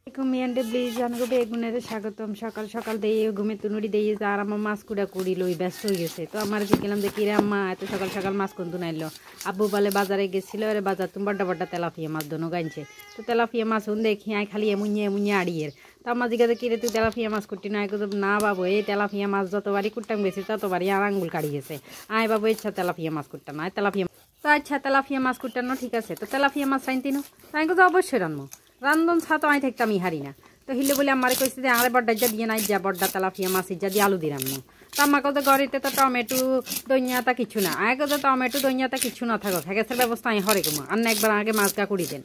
মিয়ান্ডে please জানগো বেগুনের স্বাগতম সকাল সকাল দিয়ে ঘুমে তুনুরি দিয়ে আর আমার মাছ কুড়া কুড়ি লই ব্যস্ত হয়ে গেছে তো আমার দেখলাম যে কিরে আম্মা এত সকাল সকাল মাছ কোন নাইলো আব্বু বলে বাজারে গেছিল আরে বাজার তুমি বড় বড় তেলাপিয়া মাছ দোনো গাইছে তো তেলাপিয়া মাছ হুন দেখি আই খালি এমুনিয়ে এমুনিয়ে আড়িয়ের তো আমার জিজ্ঞাসা কিরে তুই তেলাপিয়া মাছ কুটি না না বাবু এই তেলাপিয়া মাছ যতবারই কুট্টাম গেছে ততবারই আর আঙ্গুল কাড়ি গেছে আয় বাবু ইচ্ছা তেলাপিয়া মাছ কুটটা না তেলাপিয়া তো আচ্ছা তেলাপিয়া মাছ কুটানো ঠিক আছে তো তেলাপিয়া মাছ রাইতিনো তাই তো অবশ্যই রানবো রান্ধন ছা তো আমি থাকতাম হারি না তো হিলে বলে আমার কইছে যে আরে বড্ডা যা দিয়ে নাই যা বড্ডা তেলাপিয়া মাছ যা দিয়ে আলু দিয়ে রান্নো তো আমাকে তো গড়িতে তো টমেটো দইয়াতা কিছু না আগে তো টমেটো দইয়াতা কিছু না থাকো গ্যাসের ব্যবস্থা আমি হরে কমা আর না একবার আগে মাছ গা কুড়ি দেন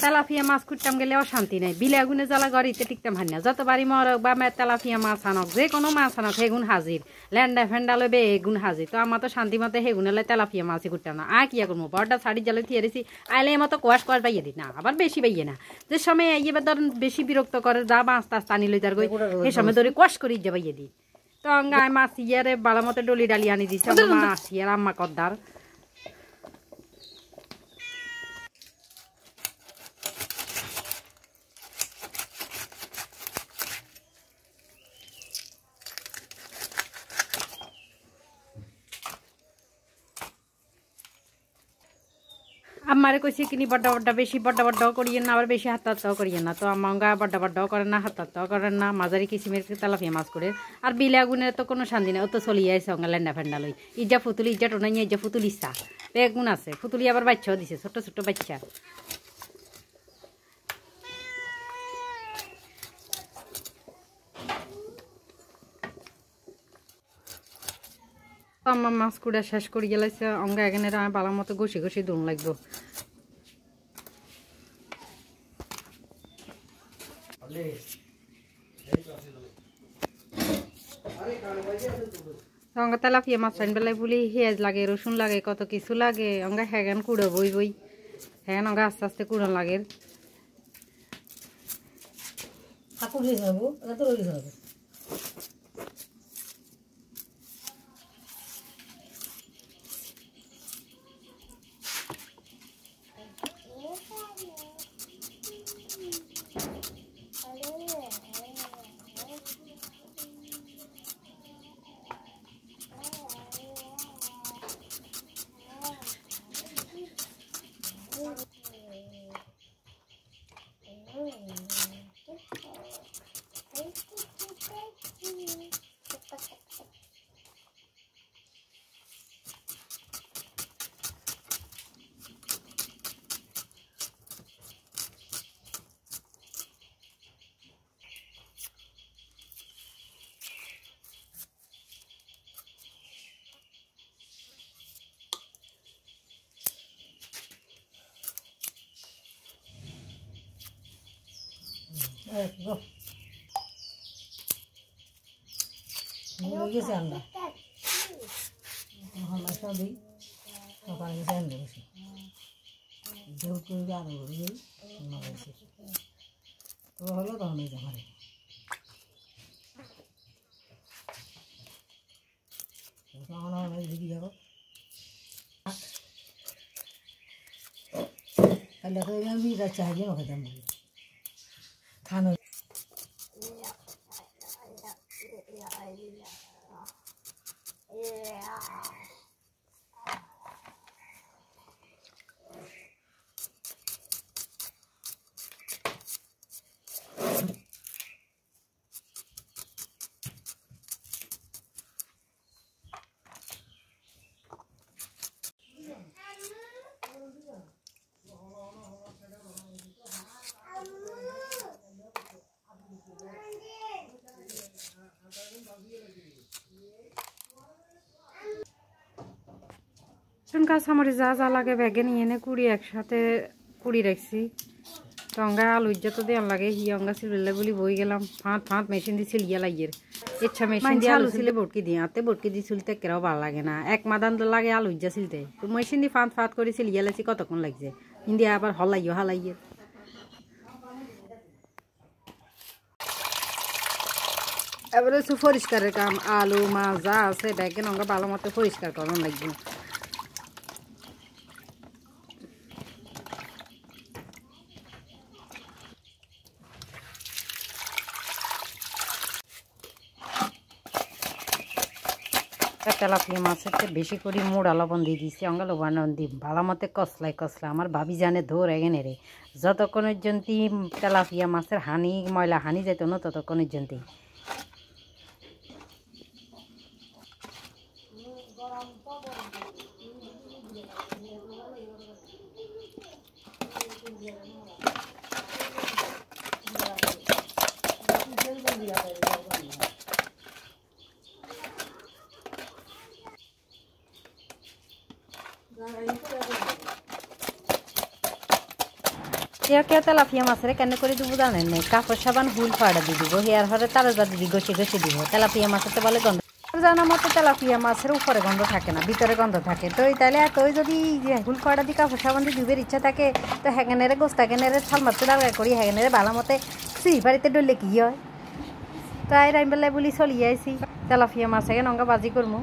তেলাপিয়া মাছ কুটতাম গেলে অশান্তি নাই বিলে আগুনে জ্বালা গড়িতে টিকতাম হারি না যতবারই মরক বা তেলাপিয়া মাছ আনক যে কোনো মাছ আনক হেগুন হাজির ল্যান্ডা ফেন্ডা লবে এগুন হাজির তো আমার তো শান্তি মতো হেগুন এলে তেলাপিয়া মাছই কুটতাম না আর কি করবো বড়টা শাড়ি জ্বালে থিয়েছি আইলে আমার তো কোয়াশ কোয়াশ বাইয়ে দিই না আবার বেশি বাইয়ে না যে সময় এবার ধরেন বেশি বিরক্ত করে যা মাছ টাছ টানি লই তার গই সে সময় ধরে কোয়াশ করি যা বাইয়ে দিই তো গায়ে মাছ ইয়ারে বালা মতো ডলি ডালি আনি দিচ্ছে মাছ ইয়ার আম্মা কদ্দার আমারে কইছে কিনি বড় বড় বেশি বড় বড় করিয়েন না আবার বেশি হাতাও করিয়েন না তো আমঙ্গা বড় বড় করেন না হাতাও করেন না মাঝারি কিসিমের তেলাপিয়া মাছ করে আর বিলে আগুনের তো কোনো শান্তি নেই ও তো চলিয়ে আইসে অঙ্গা ল্যান্ডা ফেন্ডা লই ইজা ফুতুলি ইজা টোনাই ইজা ফুতুলি ইচ্ছা বেগুন আছে ফুতুলি আবার বাচ্চাও দিছে ছোট ছোট বাচ্চা আমার মাছ কুড়া শেষ করে গেলাইছে অঙ্গা এখানে বালার মতো ঘষি ঘষি দম লাগবো অঙ্গা তেলাপিয়া মাছ রান বেলায় বলি পেঁয়াজ লাগে রসুন লাগে কত কিছু লাগে অঙ্গা হ্যাগান কুড়ো বই বই হ্যাগান অঙ্গা আস্তে আস্তে কুড়ো লাগে খানো কাঁচামরি যা যা লাগে ব্যাগে নিয়ে এনে কুড়ি একসাথে কুড়ি রাখছি তো অঙ্গা আলু ইজ্জত দিয়ে লাগে হি অঙ্গা সিলে বলি বই গেলাম ফাঁত ফাঁত মেশিন দিয়ে সিলিয়া লাগিয়ে ইচ্ছা মেশিন দিয়ে আলু সিলে বটকি দিয়ে আতে বটকি দিয়ে সিলতে কেরাও ভালো লাগে না এক মাদান তো লাগে আলু ইজ্জা সিলতে তো মেশিন দিয়ে ফাঁত ফাঁত করে সিলিয়া লাগছি কতক্ষণ লাগছে ইন্ডিয়া আবার হলাইও হালাইয়ে এবারে পরিষ্কারের কাম আলু মাছ যা আছে ব্যাগে নঙ্গা ভালো মতো পরিষ্কার করানো লাগবে তেলাপিয়া মাছের বেশি করে মোড়া লবণ দিয়ে দিচ্ছি অঙ্গা লবণ দি ভালো মতে কসলাই আমার ভাবি জানে ধর এগেনে রে যতক্ষণের জন্য তেলাপিয়া মাছের হানি ময়লা হানি যেত না ততক্ষণের জন্য কেউ কেউ তেলাপিয়া মাছের কেন করে দিব জানেন না কাপড় সাবান হুল ফাড়া দিয়ে দিব হেয়ার হরে তারা দিদি ঘষে ঘষে দিব তেলাপিয়া মাছের তো বলে গন্ধ জানা মতো তেলাপিয়া মাছের উপরে গন্ধ থাকে না ভিতরে গন্ধ থাকে তো তাহলে এতই যদি হুল ফাড়া দিয়ে কাপড় সাবান দিয়ে দিবের ইচ্ছা থাকে তো হ্যাগেনেরে গোস্তাগেনেরে ছাল মারতে দাঁড়া করি হ্যাগেনেরে ভালো মতে সুই বাড়িতে ডলে কি হয় তাই রাইমবেলায় বলি চলিয়ে আইসি তেলাপিয়া মাছ এখানে অঙ্গা বাজি করবো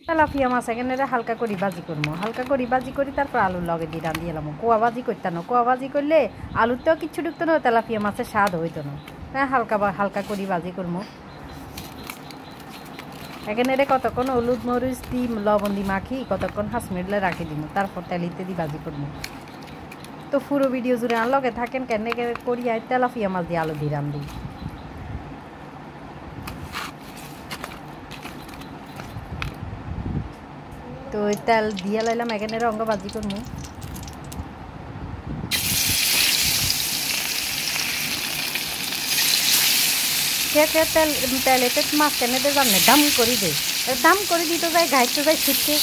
তেলাপিয়া মাছ এখানে হালকা করি বাজি করবো হালকা করি বাজি করি তারপর আলুর লগে দিয়ে রান্ধি এলাম কোয়া বাজি করতাম না কোয়া বাজি করলে আলুতেও কিচ্ছু ঢুকতো না তেলাপিয়া মাছের স্বাদ হইতো না হ্যাঁ হালকা করি বাজি করবো এখানে কতক্ষণ হলুদ মরিচ দি লবণ দি মাখি কতক্ষণ হাঁসমেডলে রাখি দিব তারপর তেলিতে দি বাজি করবো তো পুরো ভিডিও জুড়ে আর লগে থাকেন কেন করি আর তেলাপিয়া মাছ দিয়ে আলু দিয়ে রান্ধি তো তেল দিয়ে লাইলাম এখানে রঙ্গ বাজি করবো কে তেলেতে মাছ কেনে দে জানে দাম করে দে দাম করে দিতে যায় ঘাইতে যায় শিখতে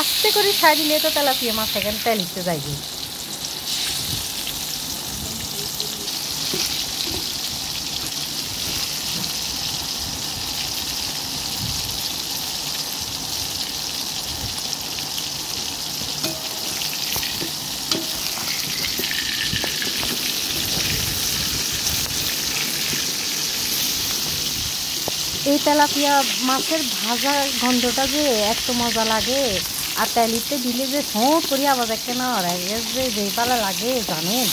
আস্তে করে ছাই দিলে তো তেলাপিয়া মাছ এখানে তেল দিতে যাই এই তেলাপিয়া মাছের ভাজা গন্ধটা যে এত মজা লাগে আর তেলিতে দিলে যে ফোঁ করি আওয়াজ একটা না যে যেই পালা লাগে জানেন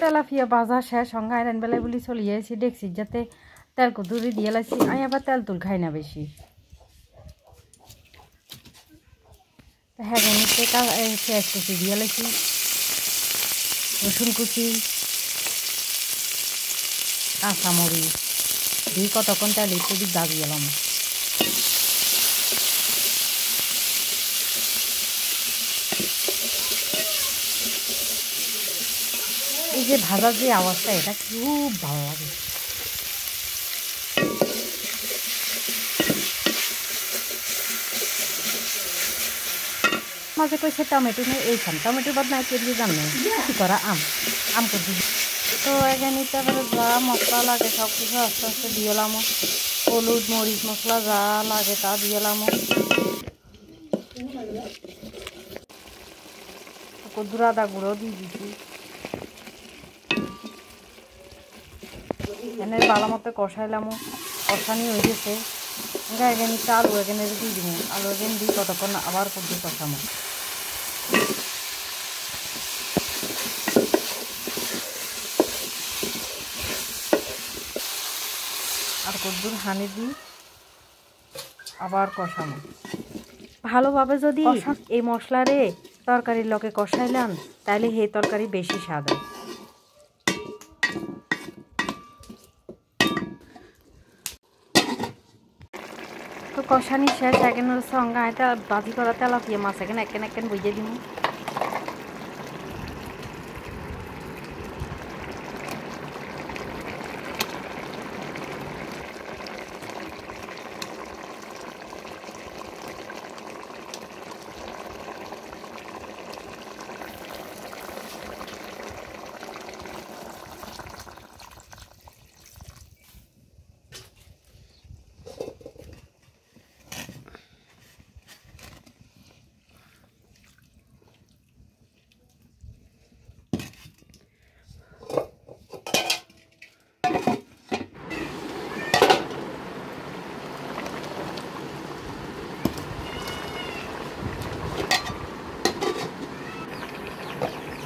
তেলাপিয়া বাজা শেষ সঙ্গে আইরন বেলায় বলি চলিয়ে আসি দেখছি যাতে তেল কুদুরি দিয়ে লাইছি আমি আবার তেল তুল খাই না বেশি হ্যাঁ নিচে পেঁয়াজ কুচি দিয়ে লাইছি রসুন কুচি কাঁচামরিচ দিয়ে কতক্ষণ তেল একটু দিক দাবি এলাম এই যে ভাজার যে আওয়াজটা এটা খুব ভালো লাগে মাঝে কইছে টমেটো নেই এইখান টমেটোর বাদ নাই কেটে জানো কি করা আম করছি তো এখানে তারপরে যা মশলা লাগে সব কিছু আস্তে আস্তে দিয়ে এলাম হলুদ মরিচ মশলা যা লাগে তা দিয়ে এলাম কদ্দুর আদা গুঁড়ো দিয়ে দিচ্ছি এনে ভালো মতো কষাইলাম কষানি হয়ে গেছে এখানে আলু এখানে দিয়ে দিব আলু এখানে দিই কতক্ষণ আবার কদ্দুর কষামো আর কদ্দুর হানি দিই আবার কষামো ভালোভাবে যদি এই মশলারে তরকারির লগে কষাইলাম তাহলে হে তরকারি বেশি স্বাদ হয় তো কষানি শেষ এখানে সঙ্গে এটা বাজি করা তেলাপিয়া মাছ এখানে একেন বুঝিয়ে দিব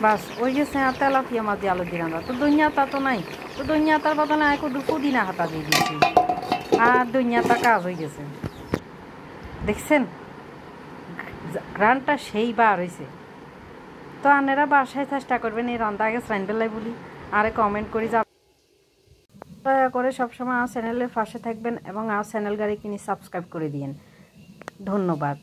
বাস ওই গেছে আর তেলাপিয়া মাছ দিয়ে আলু দিয়ে রান্না। তো দইয়াতা তো নাই, তো দইয়াতার বদলে এক পুদিনা হাতা দিয়ে দিয়েছি আর দইয়াতা কাজ হয়ে গেছে। দেখছেন গ্রানটা সেই বার হয়েছে। তো আনেরা বাসায় চেষ্টা করবেন এই রান্না আগে ফ্রেন্ডেলাই বলি, আরে কমেন্ট করে যা দয়া করে সবসময় আমার চ্যানেলের পাশে থাকবেন এবং আমার চ্যানেল গাড়ি কিনে সাবস্ক্রাইব করে দিন। ধন্যবাদ।